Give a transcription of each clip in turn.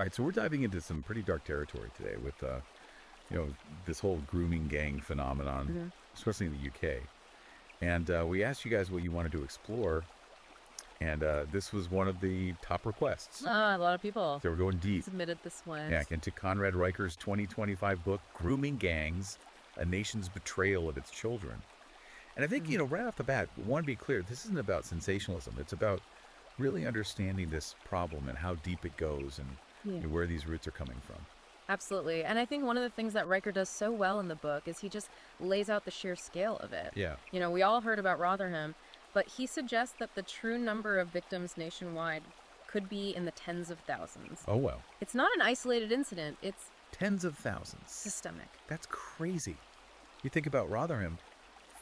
All right, so we're diving into some pretty dark territory today with, this whole grooming gang phenomenon, especially in the UK. And we asked you guys what you wanted to explore, and this was one of the top requests. A lot of people So we're going deep. submitted this one. Yeah, into Conrad Riker's 2025 book, Grooming Gangs, A Nation's Betrayal of Its Children. And I think, right off the bat, I want to be clear, this isn't about sensationalism. It's about really understanding this problem and how deep it goes and where these roots are coming from. Absolutely. And I think one of the things that Riker does so well in the book is he just lays out the sheer scale of it. Yeah. We all heard about Rotherham, but he suggests that the true number of victims nationwide could be in the tens of thousands. Oh, well. It's not an isolated incident. It's Tens of thousands. systemic. That's crazy. You think about Rotherham,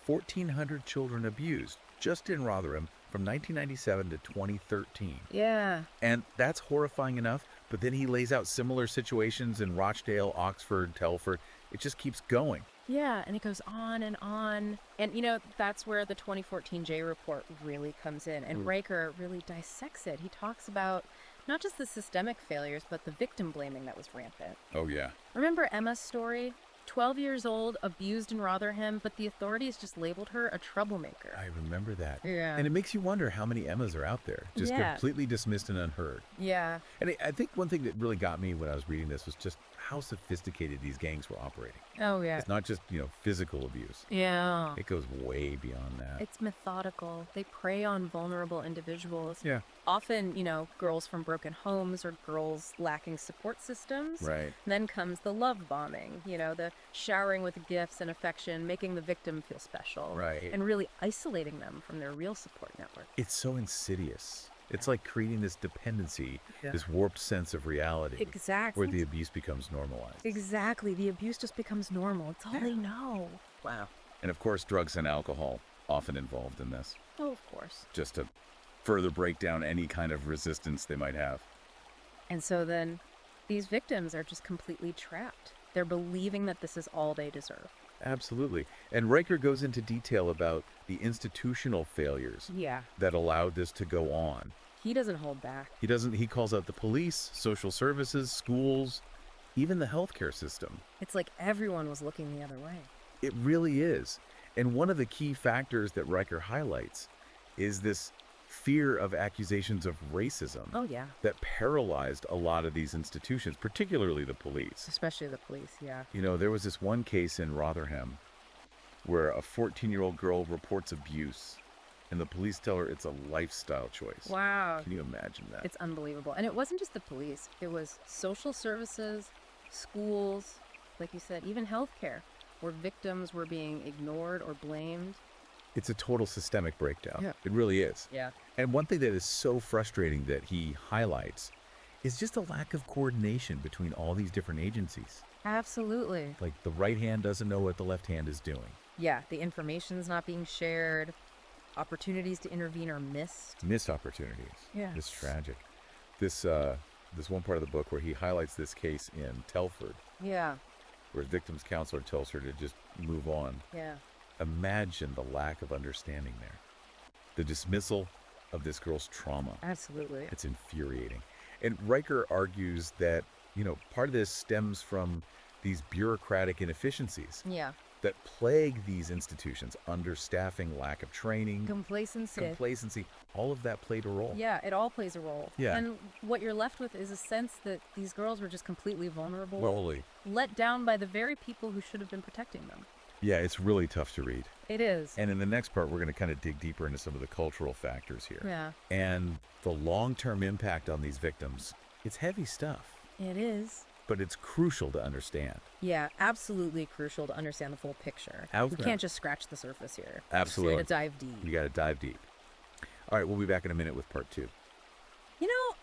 1,400 children abused just in Rotherham from 1997 to 2013. Yeah. And that's horrifying enough, but then he lays out similar situations in Rochdale, Oxford, Telford. It just keeps going. Yeah, and it goes on and on. And, that's where the 2014 J report really comes in. And Riker really dissects it. He talks about not just the systemic failures, but the victim blaming that was rampant. Oh, yeah. Remember Emma's story? 12 years old, abused in Rotherham, but the authorities just labeled her a troublemaker. I remember that. Yeah. And it makes you wonder how many Emmas are out there, just completely dismissed and unheard. Yeah. And I think one thing that really got me when I was reading this was just how sophisticated these gangs were operating. Oh, yeah. It's not just, physical abuse. Yeah. It goes way beyond that. It's methodical. They prey on vulnerable individuals. Yeah. Often, girls from broken homes or girls lacking support systems. Right. Then comes the love bombing, the showering with gifts and affection, making the victim feel special. Right. And really isolating them from their real support network. It's so insidious. It's like creating this dependency, this warped sense of reality. Exactly. Where the abuse becomes normalized. Exactly. The abuse just becomes normal. It's all they know. Wow. And of course, drugs and alcohol often involved in this, Oh, of course. just to further break down any kind of resistance they might have. And so then these victims are just completely trapped. They're believing that this is all they deserve. Absolutely. And Riker goes into detail about the institutional failures Yeah. that allowed this to go on. He doesn't hold back. He calls out the police, social services, schools, even the healthcare system. It's like everyone was looking the other way. It really is. And one of the key factors that Riker highlights is this fear of accusations of racism Oh, yeah. that paralyzed a lot of these institutions, particularly the police. Especially the police, yeah. There was this one case in Rotherham where a 14-year-old girl reports abuse, and the police tell her it's a lifestyle choice. Wow. Can you imagine that? It's unbelievable. And it wasn't just the police. It was social services, schools, like you said, even healthcare, where victims were being ignored or blamed. It's a total systemic breakdown. Yeah. It really is. Yeah. And one thing that is so frustrating that he highlights is just a lack of coordination between all these different agencies. Absolutely. Like the right hand doesn't know what the left hand is doing. Yeah, the information's not being shared. Opportunities to intervene are missed. Missed opportunities. Yeah. It's tragic. This one part of the book where he highlights this case in Telford, Yeah. where victim's counselor tells her to just move on. Yeah. Imagine the lack of understanding there. The dismissal of this girl's trauma. Absolutely. It's infuriating. And Riker argues that, part of this stems from these bureaucratic inefficiencies Yeah. that plague these institutions: understaffing, lack of training, Complacency. all of that played a role. Yeah, it all plays a role. Yeah. And what you're left with is a sense that these girls were just completely vulnerable, Totally. let down by the very people who should have been protecting them. Yeah, it's really tough to read. It is. And in the next part, we're going to kind of dig deeper into some of the cultural factors here. Yeah, And the long-term impact on these victims. It's heavy stuff, it is. but it's crucial to understand. Yeah, absolutely crucial to understand the full picture. How's We that? can't just scratch the surface here. Absolutely. We gotta dive deep. You got to dive deep. All right, we'll be back in a minute with part 2.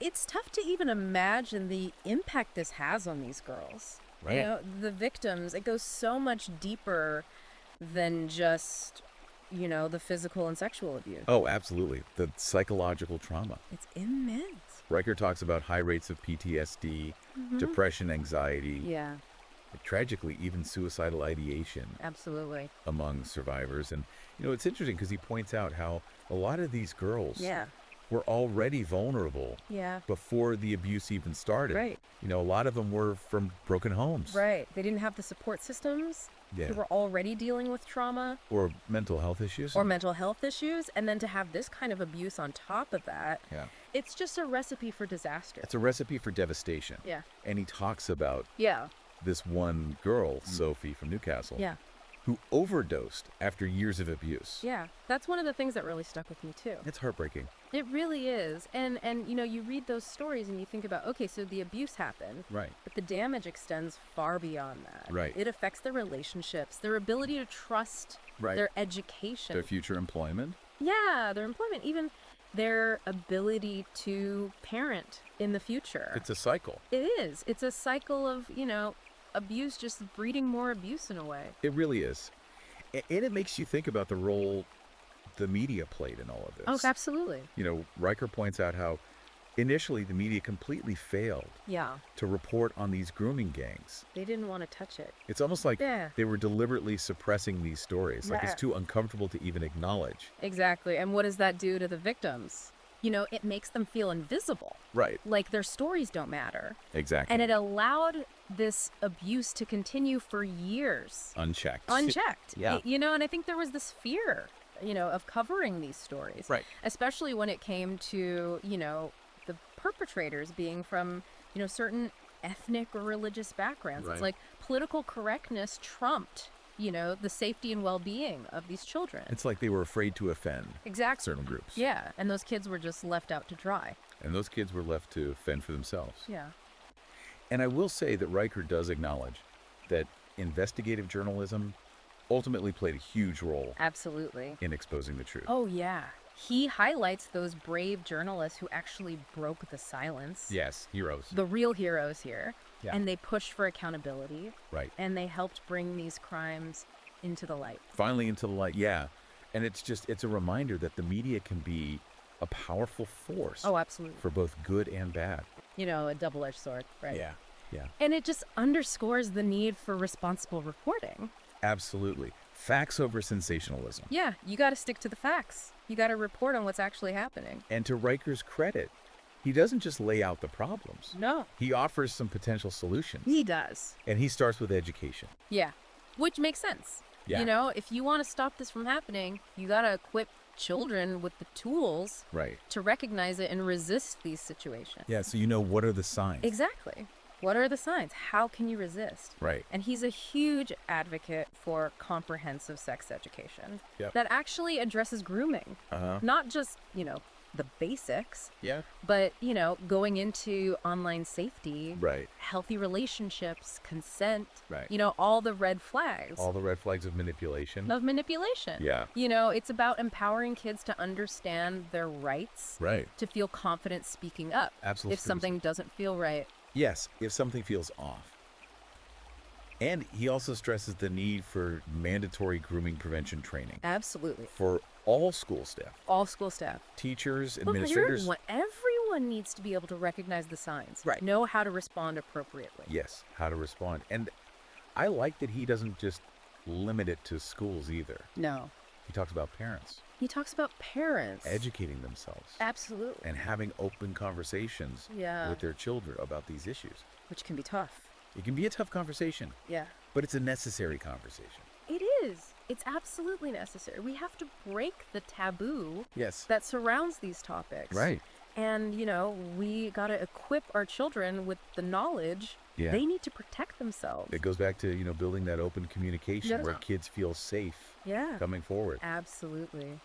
It's tough to even imagine the impact this has on these girls. Right. The victims, it goes so much deeper than just, the physical and sexual abuse. Oh, absolutely. The psychological trauma. It's immense. Riker talks about high rates of PTSD, depression, anxiety, Yeah, tragically, even suicidal ideation absolutely. among survivors. And, it's interesting because he points out how a lot of these girls Yeah. were already vulnerable Yeah. before the abuse even started. Right. A lot of them were from broken homes. Right. They didn't have the support systems. Yeah. They were already dealing with trauma Or mental health issues. or mental health issues. And then to have this kind of abuse on top of that, Yeah. it's just a recipe for disaster. It's a recipe for devastation. Yeah. And he talks about Yeah. this one girl, Sophie from Newcastle, Yeah. who overdosed after years of abuse. Yeah. That's one of the things that really stuck with me too. It's heartbreaking. It really is. And you read those stories and you think about, okay, so the abuse happened. Right. But the damage extends far beyond that. Right. It affects their relationships, their ability to trust, Right. their education. Their future employment. Yeah, their employment, even their ability to parent in the future. It's a cycle. It is. It's a cycle of, abuse just breeding more abuse in a way. It really is. And it makes you think about the role the media played in all of this. Oh, absolutely. Riker points out how initially the media completely failed Yeah. to report on these grooming gangs. They didn't want to touch it. It's almost like Yeah. they were deliberately suppressing these stories. Like Yeah. it's too uncomfortable to even acknowledge. Exactly. And what does that do to the victims? It makes them feel invisible. Right. Like their stories don't matter. Exactly. And it allowed this abuse to continue for years. Unchecked. Unchecked. Yeah. And I think there was this fear, of covering these stories. Right. Especially when it came to, the perpetrators being from, certain ethnic or religious backgrounds. Right. It's like political correctness trumped, the safety and well-being of these children. It's like they were afraid to offend Exactly. certain groups. Yeah. And those kids were just left out to dry. And those kids were left to fend for themselves. Yeah. And I will say that Riker does acknowledge that investigative journalism ultimately played a huge role Absolutely. in exposing the truth. Oh, yeah. He highlights those brave journalists who actually broke the silence. Yes, heroes. The real heroes here. Yeah. And they pushed for accountability. Right. And they helped bring these crimes into the light. Finally into the light, yeah. And it's a reminder that the media can be a powerful force Oh, absolutely. for both good and bad. A double-edged sword, right? Yeah. And it just underscores the need for responsible reporting. Absolutely. Facts over sensationalism. Yeah, you got to stick to the facts. You got to report on what's actually happening. And to Riker's credit, he doesn't just lay out the problems. No, He offers some potential solutions. he does. And he starts with education. Yeah, which makes sense. Yeah. If you want to stop this from happening, you got to equip children with the tools Right. to recognize it and resist these situations. Yeah, so what are the signs? Exactly. What are the signs? How can you resist? Right. And he's a huge advocate for comprehensive sex education Yep. that actually addresses grooming. Uh-huh. Not just, the basics, Yeah. but, going into online safety, Right. healthy relationships, consent, Right. all the red flags All the red flags of manipulation. of manipulation. Yeah. It's about empowering kids to understand their rights, Right. to feel confident speaking up Absolute if something doesn't feel right. Yes, if something feels off. And he also stresses the need for mandatory grooming prevention training Absolutely. for all school staff, All school staff. teachers, Well, administrators. everyone needs to be able to recognize the signs. Right. Know how to respond appropriately. Yes, how to respond. And I like that he doesn't just limit it to schools either. No. He talks about parents He talks about parents. educating themselves Absolutely. and having open conversations Yeah. with their children about these issues. Which can be tough. It can be a tough conversation, Yeah. but it's a necessary conversation. It is. It's absolutely necessary. We have to break the taboo Yes. that surrounds these topics. Right. And, we got to equip our children with the knowledge Yeah. they need to protect themselves. It goes back to, building that open communication Yeah. where kids feel safe Yeah. coming forward. Absolutely.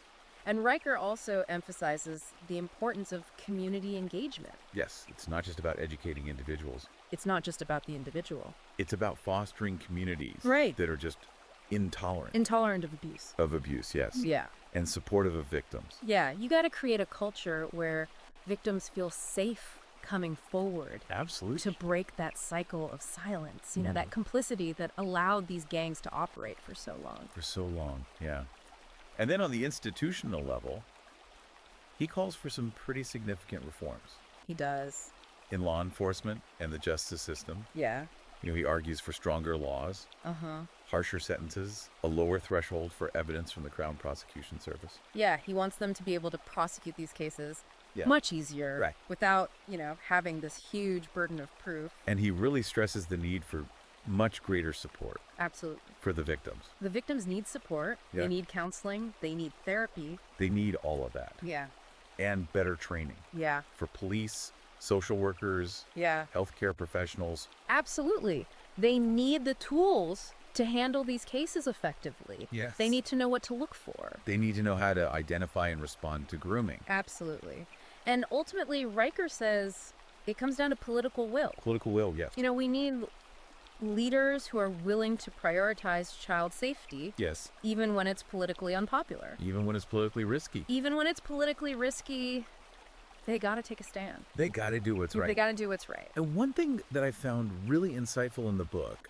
And Riker also emphasizes the importance of community engagement. Yes, it's not just about educating individuals. It's not just about the individual. It's about fostering communities Right. that are just intolerant Intolerant of abuse. of abuse, yes, Yeah. and supportive of victims. Yeah, you got to create a culture where victims feel safe coming forward Absolutely. to break that cycle of silence, that complicity that allowed these gangs to operate for so long. For so long, yeah. And then on the institutional level, he calls for some pretty significant reforms He does. in law enforcement and the justice system. Yeah. He argues for stronger laws, Uh-huh. harsher sentences, a lower threshold for evidence from the Crown Prosecution Service. Yeah, he wants them to be able to prosecute these cases Yeah. Much easier. Right. Without, having this huge burden of proof. And he really stresses the need for much greater support Absolutely. for the victims. The victims need support. Yeah. They need counseling. They need therapy. They need all of that. Yeah. And better training Yeah. for police, social workers, Yeah. healthcare professionals. Absolutely. They need the tools to handle these cases effectively. Yes. They need to know what to look for. They need to know how to identify and respond to grooming. Absolutely. And ultimately, Riker says it comes down to political will. Political will, yes. We need leaders who are willing to prioritize child safety, Yes. even when it's politically unpopular. Even when it's politically risky. Even when it's politically risky, they got to take a stand. They got to do what's right. They got to do what's right. And one thing that I found really insightful in the book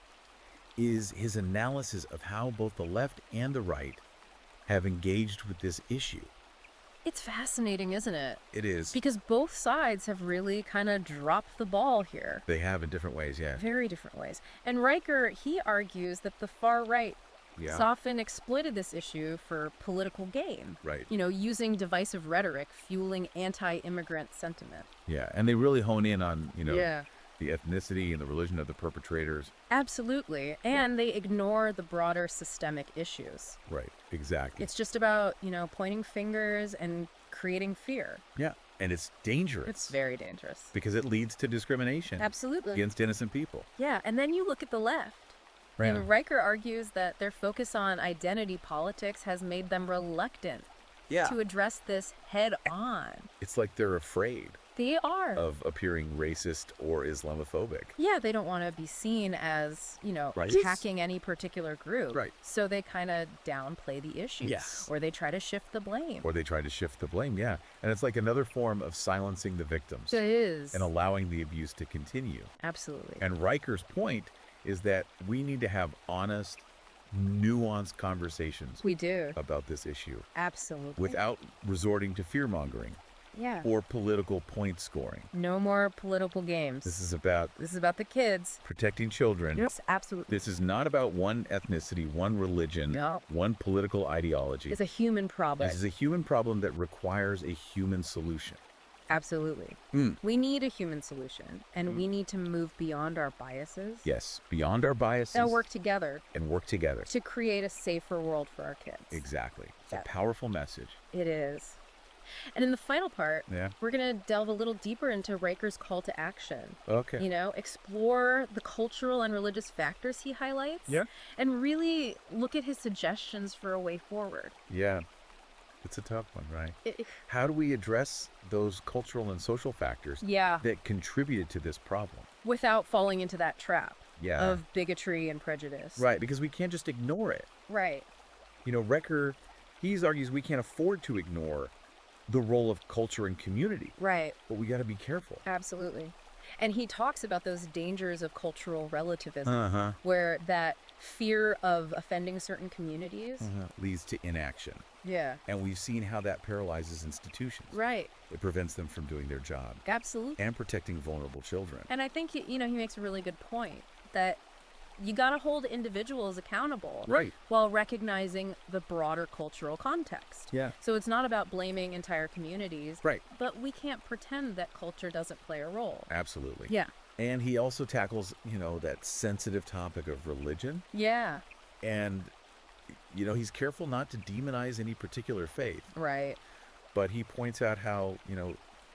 is his analysis of how both the left and the right have engaged with this issue. It's fascinating, isn't it? It is. Because both sides have really kind of dropped the ball here. They have in different ways, yeah. Very different ways. And Riker, he argues that the far right Yeah. has often exploited this issue for political gain. Right. Using divisive rhetoric, fueling anti-immigrant sentiment. Yeah. And they really hone in on, Yeah. the ethnicity and the religion of the perpetrators. Absolutely. And they ignore the broader systemic issues. Right. Exactly. It's just about, pointing fingers and creating fear. Yeah. And it's dangerous. It's very dangerous. Because it leads to discrimination Absolutely. against innocent people. Yeah. And then you look at the left. Right. And Riker argues that their focus on identity politics has made them reluctant to address this head on. It's like they're afraid They are. of appearing racist or Islamophobic. Yeah, they don't want to be seen as, Right. attacking any particular group. Right. So they kind of downplay the issue. Yes. Or they try to shift the blame. Or they try to shift the blame, yeah. And it's like another form of silencing the victims It is. and allowing the abuse to continue. Absolutely. And Riker's point is that we need to have honest, nuanced conversations We do. about this issue Absolutely. without resorting to fear-mongering Yeah. or political point scoring. No more political games. This is about This is about the kids. protecting children. Yes, absolutely. This is not about one ethnicity, one religion, No. one political ideology. It's a human problem. This is a human problem that requires a human solution. Absolutely. Mm. We need a human solution, and we need to move beyond our biases. Yes, beyond our biases. And work together and work together. to create a safer world for our kids. Exactly. It's a Yeah. powerful message. It is. And in the final part, Yeah. we're going to delve a little deeper into Riker's call to action. Okay. Explore the cultural and religious factors he highlights. Yeah. And really look at his suggestions for a way forward. Yeah. It's a tough one, right? It- How do we address those cultural and social factors yeah. that contributed to this problem? Without falling into that trap Yeah. of bigotry and prejudice. Right, because we can't just ignore it. Right. Riker, he argues we can't afford to ignore the role of culture and community, Right. but we got to be careful. Absolutely. And he talks about those dangers of cultural relativism, Uh-huh. where that fear of offending certain communities. Leads to inaction. Yeah. And we've seen how that paralyzes institutions. Right. It prevents them from doing their job Absolutely. and protecting vulnerable children. And I think, he makes a really good point that you got to hold individuals accountable Right. while recognizing the broader cultural context. Yeah. So it's not about blaming entire communities. Right. But we can't pretend that culture doesn't play a role. Absolutely. Yeah. And he also tackles, that sensitive topic of religion. Yeah. And, he's careful not to demonize any particular faith. Right. But he points out how,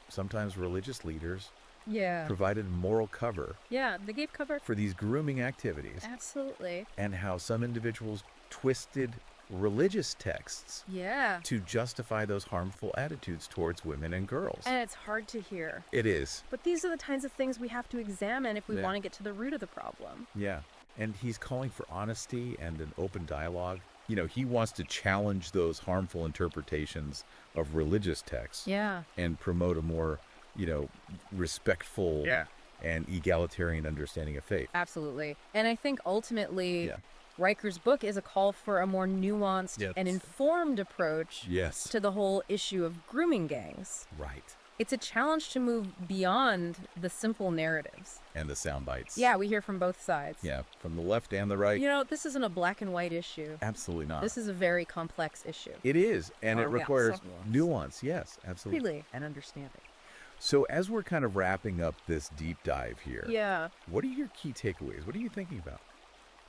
sometimes religious leaders Yeah. provided moral cover Yeah. They gave cover. for these grooming activities, Absolutely. and how some individuals twisted religious texts Yeah. to justify those harmful attitudes towards women and girls. And it's hard to hear. It is. But these are the kinds of things we have to examine if we Yeah. want to get to the root of the problem. Yeah. And he's calling for honesty and an open dialogue. He wants to challenge those harmful interpretations of religious texts Yeah. and promote a more, respectful and egalitarian understanding of faith. Absolutely. And I think ultimately, Yeah. Riker's book is a call for a more nuanced Yes. and informed approach Yes. to the whole issue of grooming gangs. Right. It's a challenge to move beyond the simple narratives. And the sound bites. Yeah, we hear from both sides. Yeah, from the left and the right. You know, this isn't a black and white issue. Absolutely not. This is a very complex issue. It is, and it Oh, yeah, requires so nuance. Yes, absolutely. Really, and understanding. So as we're kind of wrapping up this deep dive here, Yeah. what are your key takeaways? What are you thinking about?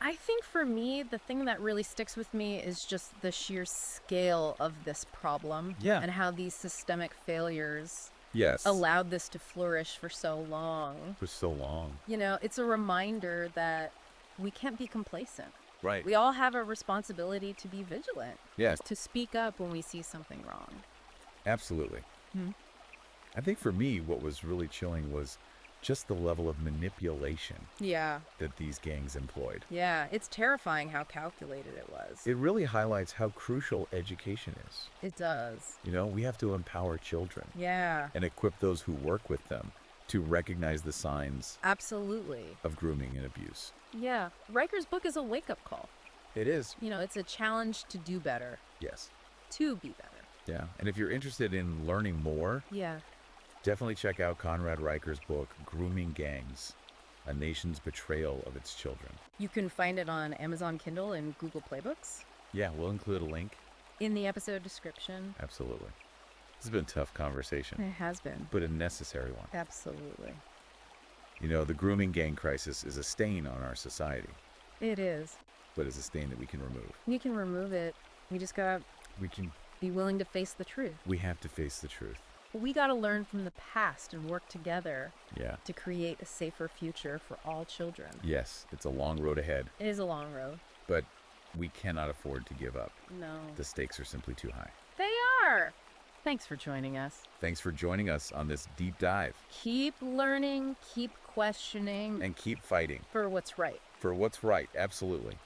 I think for me, the thing that really sticks with me is just the sheer scale of this problem. Yeah. And how these systemic failures Yes. allowed this to flourish for so long. For so long. You know, it's a reminder that we can't be complacent. Right. We all have a responsibility to be vigilant, Yes, to speak up when we see something wrong. absolutely. Hmm. I think for me, what was really chilling was just the level of manipulation Yeah. that these gangs employed. Yeah. It's terrifying how calculated it was. It really highlights how crucial education is. It does. You know, we have to empower children Yeah. and equip those who work with them to recognize the signs Absolutely. of grooming and abuse. Yeah. Riker's book is a wake-up call. It is. You know, it's a challenge to do better, Yes. to be better. Yeah. And if you're interested in learning more, Yeah. definitely check out Conrad Riker's book, Grooming Gangs, A Nation's Betrayal of Its Children. You can find it on Amazon Kindle and Google Play Books. Yeah, we'll include a link. In the episode description. Absolutely. This has been a tough conversation, It has been. but a necessary one. Absolutely. You know, the grooming gang crisis is a stain on our society, It is. but it's a stain that we can remove. You can remove it. We just gotta be willing to face the truth. We have to face the truth. We gotta learn from the past and work together Yeah. to create a safer future for all children. Yes, it's a long road ahead, It is a long road. but we cannot afford to give up. No. The stakes are simply too high. They are. Thanks for joining us. Thanks for joining us on this deep dive, Keep learning, keep questioning and keep fighting for what's right. for what's right. Absolutely.